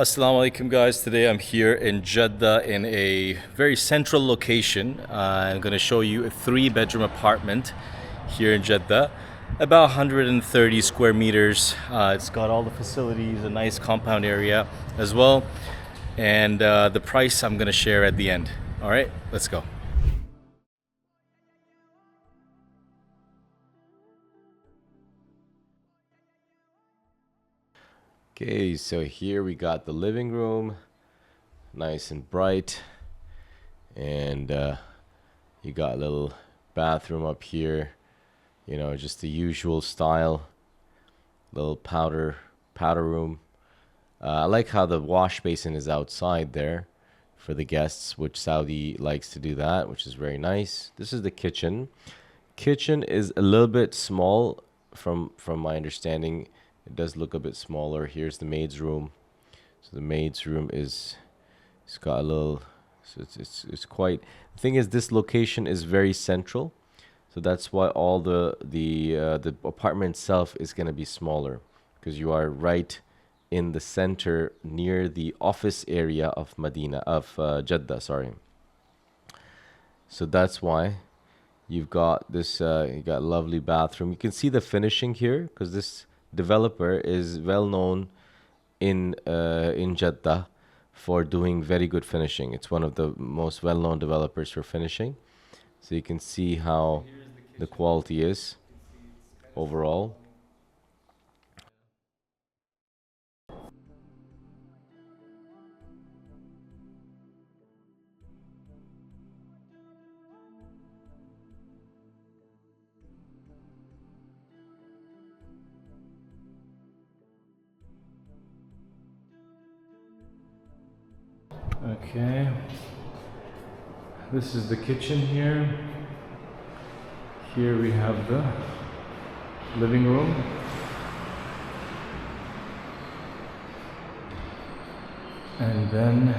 Assalamu alaikum guys. Today I'm here in Jeddah in a very central location. I'm going to show you a 3-bedroom apartment here in Jeddah. About 130 square meters. It's got all the facilities, a nice compound area as well. And the price I'm going to share at the end. All right, let's go. Okay, so here we got the living room, nice and bright, and you got a little bathroom up here, just the usual style, little powder room. I like how the wash basin is outside there for the guests, which Saudi likes to do that, which is very nice. This is the kitchen. Kitchen is a little bit small from my understanding. It does look a bit smaller. Here's the maid's room. So the maid's room it's got a little, so it's quite. The thing is, this location is very central, so that's why all the apartment itself is gonna be smaller, because you are right in the center near the office area of Jeddah. Sorry. So that's why you've got this. You got a lovely bathroom. You can see the finishing here, because this developer is well known in Jeddah for doing very good finishing. It's one of the most well-known developers for finishing. So you can see how the quality is overall. Okay, this is the kitchen here. Here we have the living room. And then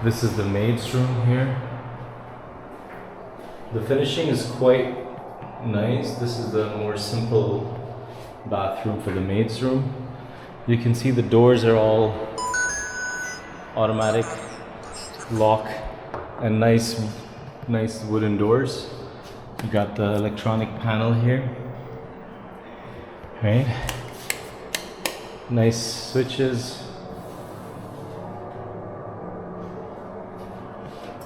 this is the maid's room here. The finishing is quite nice. This is the more simple bathroom for the maid's room. You can see the doors are all automatic lock and nice wooden doors. You got the electronic panel here, right? Nice switches.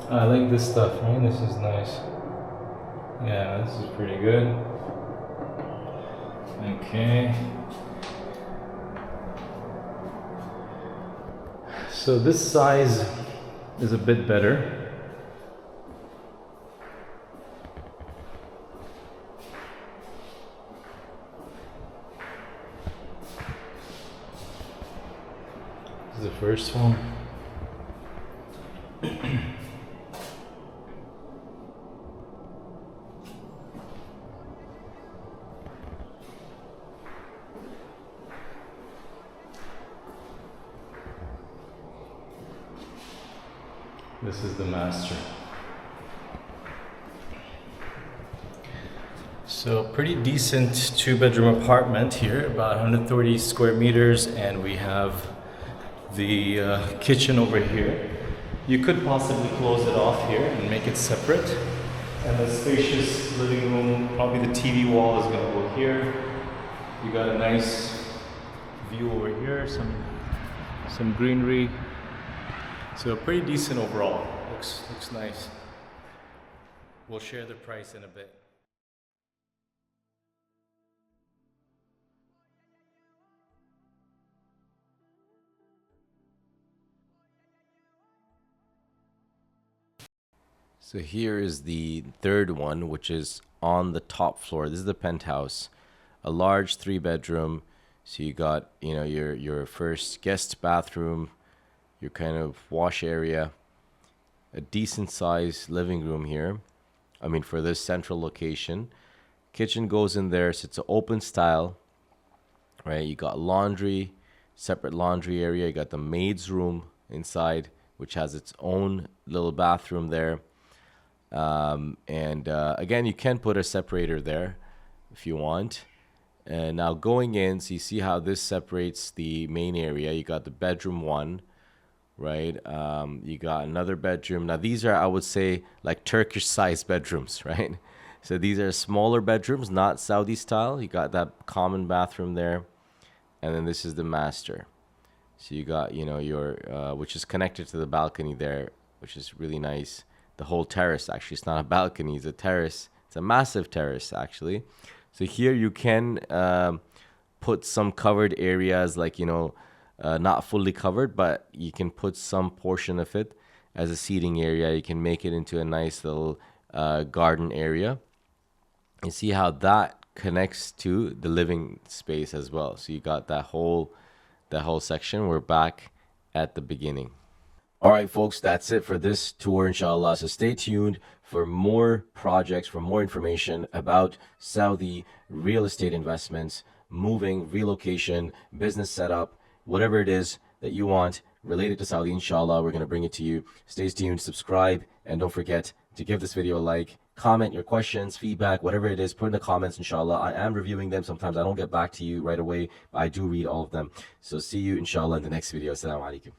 I like this stuff, right? This is nice. Yeah, this is pretty good. Okay. So this size is a bit better. This is the first one. This is the master. So pretty decent 2-bedroom apartment here, about 130 square meters, and we have the kitchen over here. You could possibly close it off here and make it separate. And the spacious living room, probably the TV wall is gonna go here. You got a nice view over here, some greenery. So pretty decent overall. Looks nice. We'll share the price in a bit. So here is the third one, which is on the top floor. This is the penthouse, a large 3-bedroom. So you got, your first guest bathroom, your kind of wash area, a decent sized living room here. I mean, for this central location. Kitchen goes in there, so it's an open style, right? You got laundry, separate laundry area. You got the maid's room inside, which has its own little bathroom there. And again, you can put a separator there if you want. And now going in, so you see how this separates the main area. You got the bedroom one, right? You got another bedroom. Now these are, I would say, like Turkish sized bedrooms, right? So these are smaller bedrooms, not Saudi style. You got that common bathroom there. And then this is the master. So you got, you know, your, which is connected to the balcony there, which is really nice. The whole terrace, actually, it's not a balcony, it's a terrace. It's a massive terrace, actually. So here you can put some covered areas, like, you know, not fully covered, but you can put some portion of it as a seating area. You can make it into a nice little garden area. And see how that connects to the living space as well. So you got that whole section. We're back at the beginning. All right, folks, that's it for this tour, inshallah. So stay tuned for more projects, for more information about Saudi real estate investments, moving, relocation, business setup, whatever it is that you want related to Saudi, inshallah, we're going to bring it to you. Stay tuned, subscribe, and don't forget to give this video a like. Comment your questions, feedback, whatever it is, put in the comments, inshallah. I am reviewing them. Sometimes I don't get back to you right away, but I do read all of them. So see you, inshallah, in the next video. Assalamu alaikum.